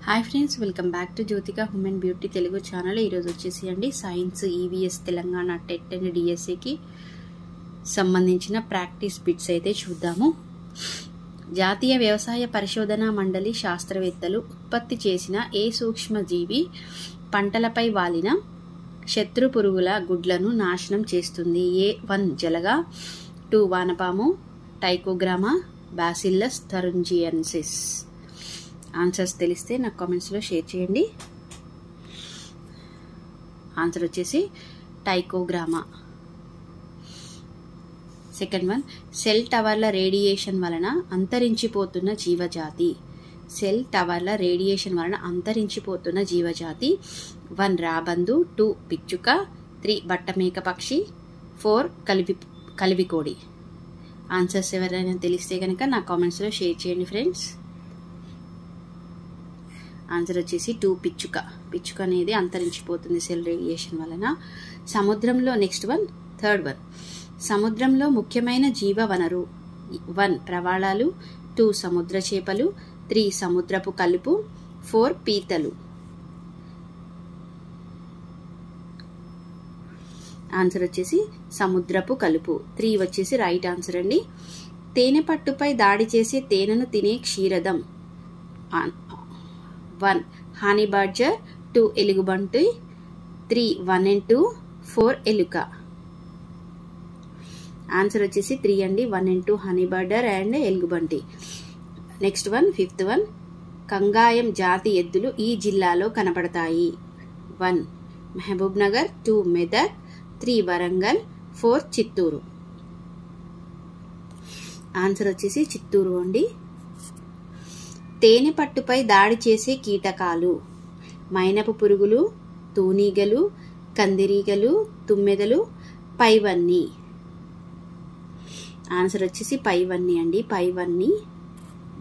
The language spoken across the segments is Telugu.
Hi friends welcome back to Jyothika home and beauty Telugu channel अंडी science EVS Telangana TET and DSA की संबंधिंచిన ప్రాక్టీస్ బిట్స్ అయితే చూద్దాము। జాతీయ వ్యవసాయ పరిశోధన మండలి శాస్త్రవేత్తలు ఉత్పత్తి చేసిన ఏ సూక్ష్మజీవి పంటలపై వాలిన శత్రు పురుగుల గుడ్లను నాశనం చేస్తుంది? ఏ 1 జలగ, 2 వానపాము, టైకోగ్రామా, బాసిల్లస్ థరుంజియన్సిస్। ఆన్సర్స్ తెలిస్తే నా కామెంట్స్ లో షేర్ చేయండి। ఆన్సర్ వచ్చేసి టైకోగ్రామా। సెకండ్ వన్, సెల్ టవర్ల రేడియేషన్ వలన అంతరించిపోతున్న జీవజాతి। సెల్ టవర్ల రేడియేషన్ వలన అంతరించిపోతున్న జీవజాతి 1 రాబందు, 2 పిచ్చుక, 3 బట్టమేక పక్షి, 4 కలివికోడి। ఆన్సర్స్ ఎవరైనా తెలిస్తే కనుక నా కామెంట్స్ లో షేర్ చేయండి ఫ్రెండ్స్। ఆన్సర్ వచ్చేసి 2 పిచ్చుక। పిచ్చుక అనేది అంతరించిపోతుంది సెల్ రేడియేషన్ వలన। సముద్రంలో నెక్స్ట్ వన్, థర్డ్ వన్, సముద్రంలో ముఖ్యమైన జీవ వనరు 1 ప్రవాళాలు, 2 సముద్ర చేపలు, 3 సముద్రపు కలుపు, 4 పీతలు। ఆన్సర్ వచ్చేసి సముద్రపు కలుపు, 3 వచ్చేసి రైట్ ఆన్సర్ అండి। తేనె పట్టుపై దాడి చేసి తేనెను తినే క్షీరదం 1 హనీ బాడ్జర్, 2 ఎలుగుబంటి, 3 1 and 2, 4 ఎలుక। ఆన్సర్ వచ్చేసి 3 అండి, 1 and 2 హనీ బార్డర్ అండ్ ఎలుగుబంటి। నెక్స్ట్ వన్, ఫిఫ్త్ వన్, కంగాయం జాతి ఎద్దులు ఈ జిల్లాలో కనపడతాయి? 1 మహబూబ్ నగర్, 2 మెదక్, 3 వరంగల్, 4 చిత్తూరు। ఆన్సర్ వచ్చేసి చిత్తూరు అండి। తేనె పట్టుపై దాడి చేసే కీటకాలు మైనపు పురుగులు, తూనీగలు, కందిరీగలు, తుమ్మెదలు, పైవన్నీ। ఆన్సర్ వచ్చేసి పైవన్నీ అండి, పైవన్నీ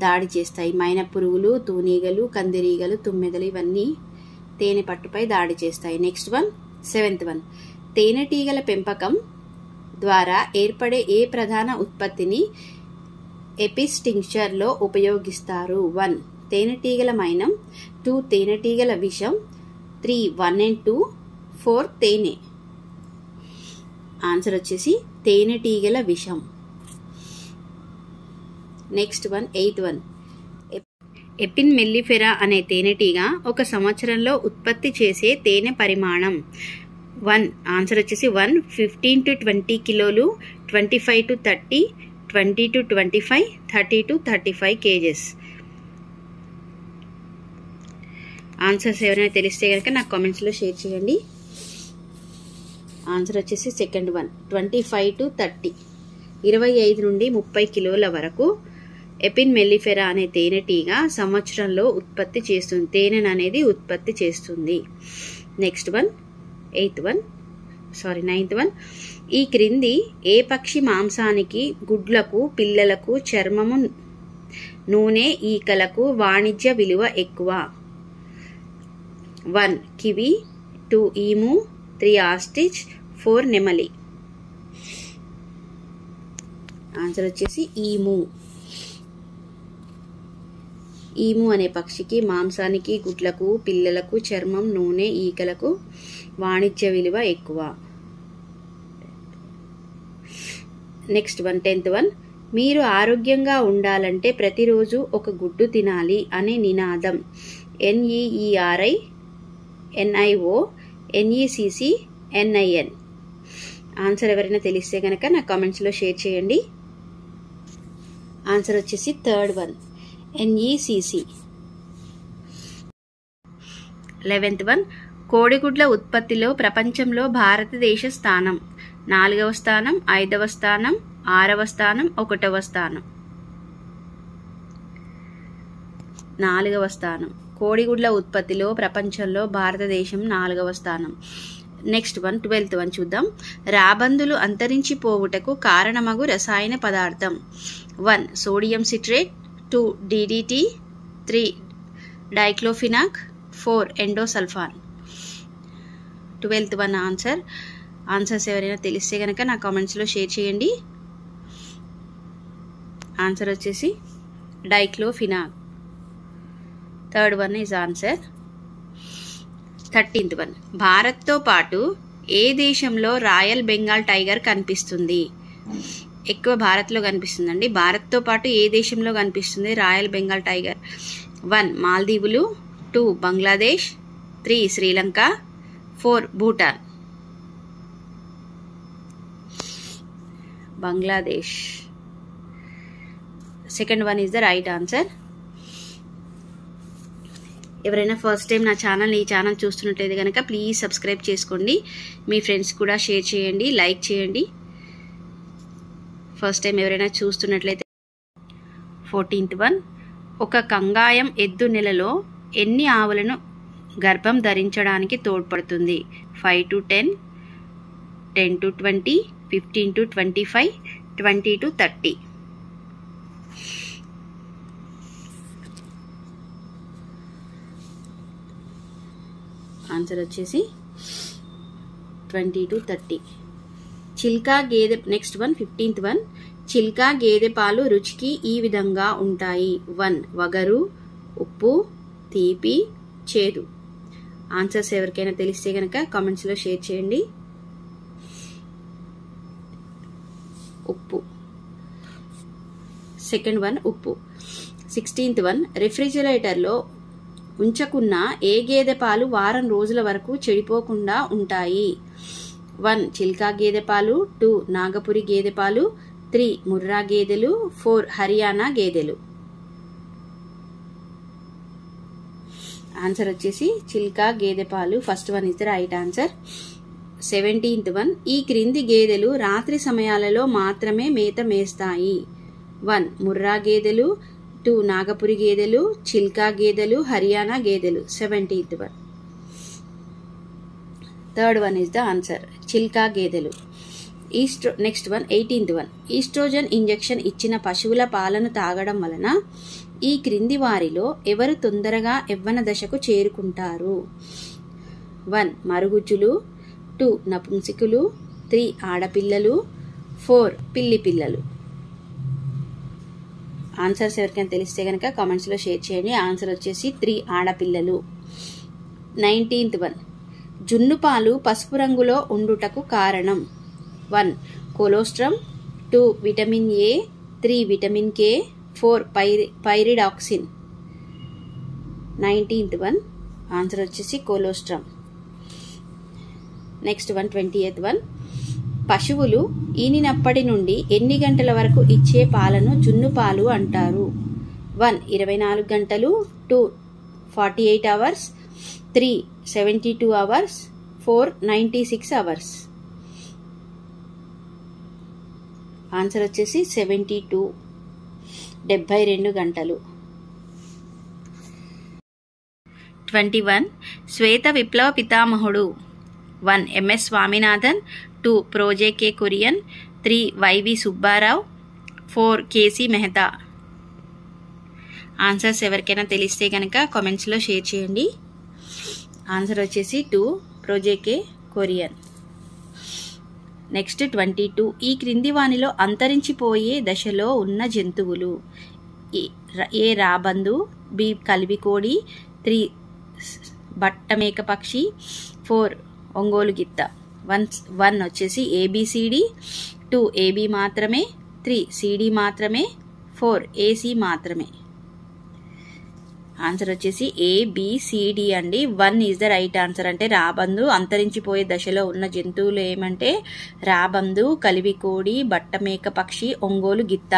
దాడి చేస్తాయి। మైనపు పురుగులు, తూనీగలు, కందిరీగలు, తుమ్మెదలు ఇవన్నీ తేనె పట్టుపై దాడి చేస్తాయి। నెక్స్ట్ వన్, సెవెంత్ వన్, తేనెటీగల పెంపకం ద్వారా ఏర్పడే ఏ ప్రధాన ఉత్పత్తిని ఎపిస్టింక్చర్ లో ఉపయోగిస్తారు? 1 తేనెటీగల మైనం, 2 తేనెటీగల విషం, 3 1 and 2, 4 తేనె। ఆన్సర్ వచ్చేసి తేనెటీగల విషం। Next one, eighth one, Epin mellifera అనే తేనెటీగ ఒక సంవత్సరంలో ఉత్పత్తి చేసే తేనె పరిమాణం 1 ఆన్సర్ వచ్చేసి 1 15 to 20 కిలోలు, 25 to 30, 20 to 25, 30 to 35 kgs। Answers ఎవరైనా తెలిస్తే కనుక నాకు కామెంట్స్ లో షేర్ చేయండి। ఆన్సర్ వచ్చేసి సెకండ్ వన్ 25 to 30, 25 నుండి 30 కిలోల వరకు ఎపిన్ మెల్లిఫెరా అనే తేనెటీగ సంవత్సరంలో ఉత్పత్తి చేస్తుంది, తేనెను అనేది ఉత్పత్తి చేస్తుంది। నెక్స్ట్ వన్, నైన్త్ వన్, ఈ క్రింది ఏ పక్షి మాంసానికి, గుడ్లకు, పిల్లలకు, చర్మము, నూనె, ఈకలకు వాణిజ్య విలువ ఎక్కువ? 1 కివి, 2 ఈము, 3 ఆస్ట్రిచ్, 4 నెమలి। ఆన్సర్ వచ్చేసి ఈము। ఈము అనే పక్షికి మాంసానికి, గుడ్లకు, పిల్లలకు, చర్మం, నూనె, ఈకలకు వాణిజ్య విలువ ఎక్కువ। నెక్స్ట్ వన్, 10th వన్, మీరు ఆరోగ్యంగా ఉండాలంటే ప్రతిరోజు ఒక గుడ్డు తినాలి అనే నినాదం NEERI, NIO, NECC, NIN। Answer ఎవరైనా తెలిస్తే కనుక నా కామెంట్స్ లో షేర్ చేయండి। ఆన్సర్ వచ్చేసి third one NECC। 11th one, కోడిగుడ్ల ఉత్పత్తిలో ప్రపంచంలో భారతదేశ స్థానం 4వ స్థానం, 5వ స్థానం, 6వ స్థానం, 1వ స్థానం? 4వ స్థానం। కోడిగుడ్ల ఉత్పత్తిలో ప్రపంచంలో భారతదేశం 4వ స్థానం। నెక్స్ట్ వన్, 12th వన్ చూద్దాం। రాబందులు అంతరించిపోవుటకు కారణమగు రసాయన పదార్థం 1 sodium citrate, 2 DDT, 3 diclofenac, 4 endosulfan. 12th one answers ఎవరైనా తెలిస్తే కనుక నా కామెంట్స్ లో షేర్ చేయండి। ఆన్సర్ వచ్చేసి diclofenac. Third one is answer. 13th one, భారత్తో పాటు ఏ దేశంలో రాయల్ బెంగాల్ టైగర్ కనిపిస్తుంది? ఎక్కువ భారత్లో కనిపిస్తుందండి. భారత్తో పాటు ఏ దేశంలో కనిపిస్తుంది royal Bengal tiger? 1 మాల్దీవులు, 2 Bangladesh, 3 Sri Lanka, 4 Bhutan. Bangladesh. Second one is the right answer. ఎవరైనా ఫస్ట్ టైం నా ఛానల్ ఈ ఛానల్ చూస్తున్నట్లయితే కనుక ప్లీజ్ సబ్స్క్రైబ్ చేసుకోండి. మీ ఫ్రెండ్స్ కూడా షేర్ చేయండి, లైక్ చేయండి. ఫస్ట్ టైం ఎవరైనా చూస్తున్నట్లయితే. 14th వన్, ఒక కంగాయం ఎద్దు నెలలో ఎన్ని ఆవులను గర్భం ధరించడానికి తోడ్పడుతుంది? 5 to 10, 10 to 20, 15 to 25, 20 to 30. Answer వచ్చేసి 20 to 30. చిల్కా గేదె. Next one 15th one, Chilka గేదె పాలు రుచికి ఈ విధంగా ఉంటాయి. 1 వగరు, ఉప్పు, తీపి, చేదు. ఆన్సర్స్ ఎవరికైనా తెలిస్తే కనుక కామెంట్స్లో షేర్ చేయండి. ఉప్పు. సెకండ్ వన్ ఉప్పు. 16th వన్, రెఫ్రిజిరేటర్లో ఉంచకున్న ఏ గేదె పాలు వారం రోజుల వరకు చెడిపోకుండా ఉంటాయి? 1 చిల్కా గేదె పాలు, 2 నాగపురి గేదె పాలు, 3 ముర్రా గేదెలు, 4 హర్యానా గేదెలు. ఆన్సర్ వచ్చేసి చిల్కా గేదె పాలు. First one is the right answer. 17th one, ఈ క్రింది గేదెలు రాత్రి సమయాలలో మాత్రమే మేత మేస్తాయి. 1 ముర్రా గేదెలు, 2 నాగపురి గేదెలు, చిల్కా గేదెలు, హర్యానా గేదెలు. 17th one. Third one is the answer, Chilka గేదెలు. Next one 18th one, estrogen injection ఇచ్చిన పశువుల పాలను తాగడం వలన ఈ క్రింది వారిలో ఎవరు తొందరగా యవ్వన దశకు చేరుకుంటారు? 1 మరుగుజ్జులు, 2 నపుంసకులు, 3 ఆడపిల్లలు, 4 పిల్లి పిల్లలు. ఆన్సర్స్ ఎవరికైనా తెలిస్తే కనుక కామెంట్స్లో షేర్ చేయండి. ఆన్సర్ వచ్చేసి 3 ఆడపిల్లలు. 19th వన్, జున్ను పాలు పసుపు రంగులో ఉండుటకు కారణం? 1 colostrum, 2 vitamin A, 3 vitamin K, 4 pyridoxine. 19th one answer వచ్చేసి colostrum. Next one 20th one, పశువులు ఈనినప్పటి నుండి ఎన్ని గంటల వరకు ఇచ్చే పాలను జున్ను పాలు అంటారు? 1 24 గంటలు, 2 48 hours, 3 72 hours, 4 96 hours. ఆన్సర్ వచ్చేసి 72 గంటలు. 21 శ్వేత విప్లవ పితామహుడు? 1 MS స్వామినాథన్, 2 ప్రోజే K Kurien, 3 Y V Subbarao, 4 K C Mehta. Answers ఎవరికైనా తెలిస్తే కనుక కామెంట్స్లో షేర్ చేయండి. ఆన్సర్ వచ్చేసి 2 ప్రోజే కే కురియన్. నెక్స్ట్ 22 ఈ క్రింది వానిలో అంతరించిపోయే దశలో ఉన్న జంతువులు? ఏ రాబందు, బి కలివికోడి, 3 బట్టమేక పక్షి, 4 ఒంగోలు గిత్త. 1 వచ్చేసి ABCD, 2 AB మాత్రమే, 3 CD మాత్రమే, 4 AC మాత్రమే. ఆన్సర్ వచ్చేసి ABCD అండి. 1 ఈజ్ ద రైట్ ఆన్సర్. అంటే రాబందు అంతరించిపోయే దశలో ఉన్న జంతువులు ఏమంటే రాబందు, కలివికోడి, బట్టమేక పక్షి, ఒంగోలు గిత్త.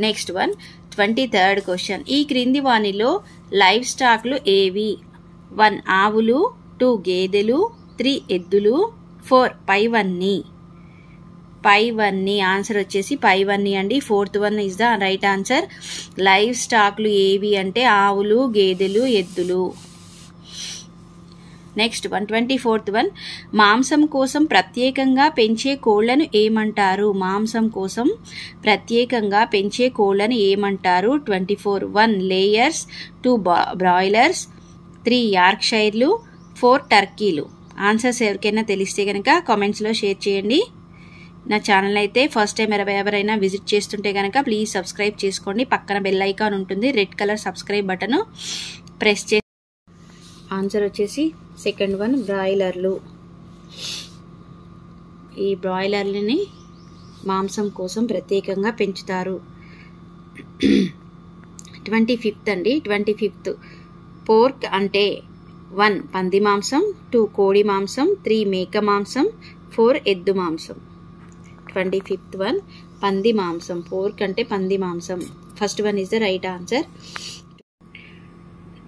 నెక్స్ట్ వన్ 23rd క్వశ్చన్, ఈ క్రింది వానిలో లైవ్ స్టాక్లు ఏవి? 1 ఆవులు, 2 గేదెలు, 3 ఎద్దులు, 4 పైవన్నీ. ఆన్సర్ వచ్చేసి పైవన్నీ అండి. 4th one is the right answer. Live స్టాక్లు ఏవి అంటే ఆవులు, గేదెలు, ఎద్దులు. నెక్స్ట్ 24th వన్, మాంసం కోసం ప్రత్యేకంగా పెంచే కోళ్లను ఏమంటారు? మాంసం కోసం ప్రత్యేకంగా పెంచే కోళ్లను ఏమంటారు? 24 1 లేయర్స్, 2 బ్రాయిలర్స్, 3 యార్క్షైర్లు, 4 టర్కీలు. ఆన్సర్స్ ఎవరికైనా తెలిస్తే కనుక కామెంట్స్లో షేర్ చేయండి. నా ఛానల్ అయితే ఫస్ట్ టైం ఎవరైనా విజిట్ చేస్తుంటే కనుక ప్లీజ్ సబ్స్క్రైబ్ చేసుకోండి. పక్కన బెల్ ఐకాన్ ఉంటుంది, red colour subscribe button press చేసి ఆన్సర్ వచ్చేసి సెకండ్ వన్ బ్రాయిలర్లు. ఈ బ్రాయిలర్లని మాంసం కోసం ప్రత్యేకంగా పెంచుతారు. 25th అండి. 25th పోర్క్ అంటే 1 పంది మాంసం, 2 కోడి మాంసం, 3 మేక మాంసం, 4 ఎద్దు మాంసం. 25th వన్ పంది మాంసం. పోర్క్ అంటే పంది మాంసం. First one is the right answer.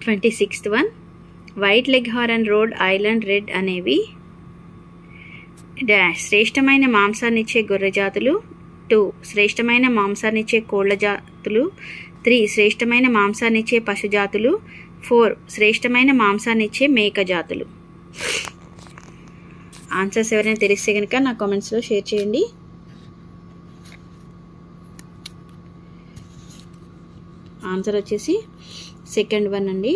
26th one white leghorn, Rhode Island red అనేవి శ్రేష్టమైన మాంసాన్నిచ్చే గొర్రె జాతులు. 2 శ్రేష్టమైన మాంసాన్నిచ్చే కోళ్ల జాతులు. 3 శ్రేష్టమైన మాంసాన్నిచ్చే పశు జాతులు. 4 శ్రేష్టమైన మాంసాన్నిచ్చే మేక జాతులు. ఆన్సర్స్ ఎవరైనా తెలిస్తే కనుక నా కామెంట్స్లో షేర్ చేయండి. ఆన్సర్ వచ్చేసి సెకండ్ వన్ అండి.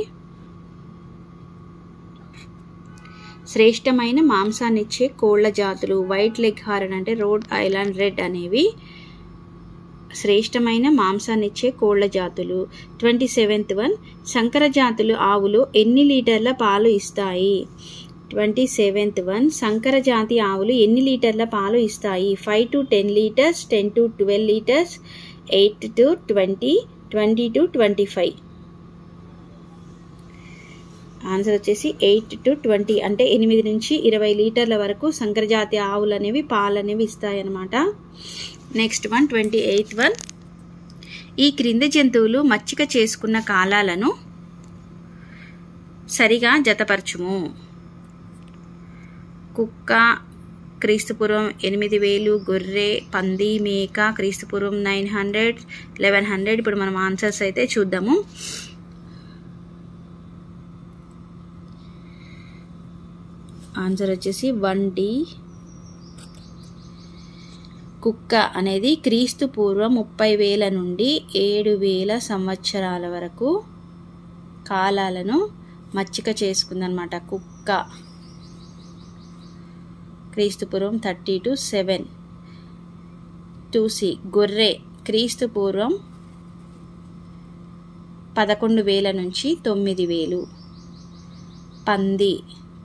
శ్రేష్టమైన మాంసాన్నిచ్చే కోళ్ల జాతులు. వైట్ లెగ్ హారన్ అంటే రోడ్ ఐలాండ్ రెడ్ అనేవి శ్రేష్టమైన మాంసాన్నిచ్చే కోళ్ల జాతులు. 27th వన్ సంకర జాతులు ఆవులు ఎన్ని లీటర్ల పాలు ఇస్తాయి? 27th వన్ సంకర జాతి ఆవులు ఎన్ని లీటర్ల పాలు ఇస్తాయి? 5 to 10 litres, 10 to 12 litres, 8 to 20, 20 to 25. Answer వచ్చేసి 8 to 20 అంటే 8 నుంచి 20 లీటర్ల వరకు సంకరజాతి ఆవులు అనేవి పాలు అనేవి ఇస్తాయి అన్నమాట. నెక్స్ట్ వన్ 28th వన్ ఈ క్రింది జంతువులు మచ్చిక చేసుకున్న కాలాలను సరిగా జతపరచుము. కుక్క క్రీస్తుపూర్వం 8000, గొర్రె, పంది, మేక క్రీస్తుపూర్వం 900, 1100. ఇప్పుడు మనం ఆన్సర్స్ అయితే చూద్దాము. ఆన్సర్ వచ్చేసి 1D. కుక్క అనేది క్రీస్తు పూర్వం 30,000 నుండి 7,000 సంవత్సరాల వరకు కాలాలను మచ్చిక చేసుకుందనమాట. కుక్క క్రీస్తు పూర్వం 30 to 7. 2C గొర్రె క్రీస్తు పూర్వం 11,000 నుంచి 9,000. పంది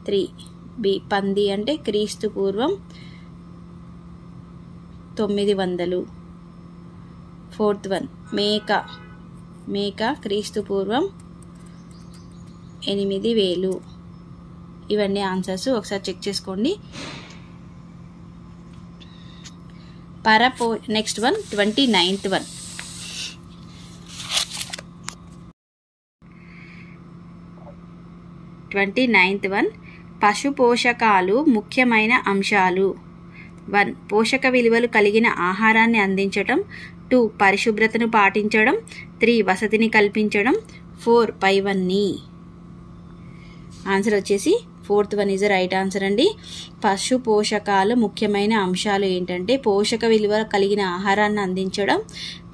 3B పంది అంటే క్రీస్తు పూర్వం 900. 4th వన్ మేక క్రీస్తు పూర్వం 8,000. ఇవన్నీ ఆన్సర్స్ ఒకసారి చెక్ చేసుకోండి. Next one 29th one 29th one పశు పోషకాలు ముఖ్యమైన అంశాలు. 1 పోషక విలువలు కలిగిన ఆహారాన్ని అందించడం. 2 పరిశుభ్రతను పాటించడం. 3 వసతిని కల్పించడం. 4 పైవన్నీ. ఆన్సర్ వచ్చేసి 4th one is right answer అండి. పశు పోషకాలు ముఖ్యమైన అంశాలు ఏంటంటే పోషక విలువ కలిగిన ఆహారాన్ని అందించడం,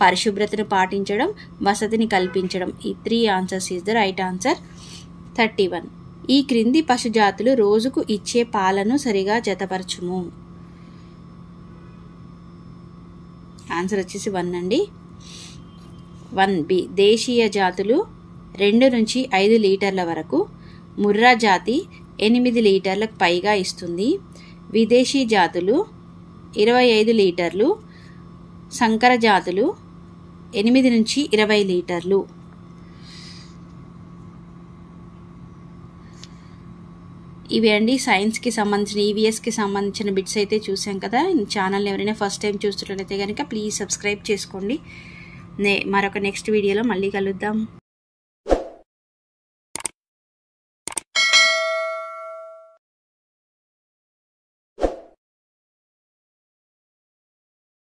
పరిశుభ్రతను పాటించడం, వసతిని కల్పించడం. ఈ 3 answers is the right answer. 31 ఈ క్రింది పశు జాతులు రోజుకు ఇచ్చే పాలను సరిగా జతపరచుము. ఆన్సర్ వచ్చేసి 1 అండి. 1B దేశీయ జాతులు 2 నుంచి 5 లీటర్ల వరకు. ముర్రా జాతి 8 లీటర్లకు పైగా ఇస్తుంది. విదేశీ జాతులు 25 లీటర్లు. సంకర జాతులు 8 నుంచి 20 లీటర్లు. ఇవి అండి సైన్స్కి సంబంధించిన ఈవీఎస్కి సంబంధించిన బిట్స్ అయితే చూసాం కదా. ఛానల్ ఎవరైనా ఫస్ట్ టైం చూస్తున్నట్లయితే కనుక ప్లీజ్ సబ్స్క్రైబ్ చేసుకోండి. మరొక నెక్స్ట్ వీడియోలో మళ్ళీ కలుద్దాం.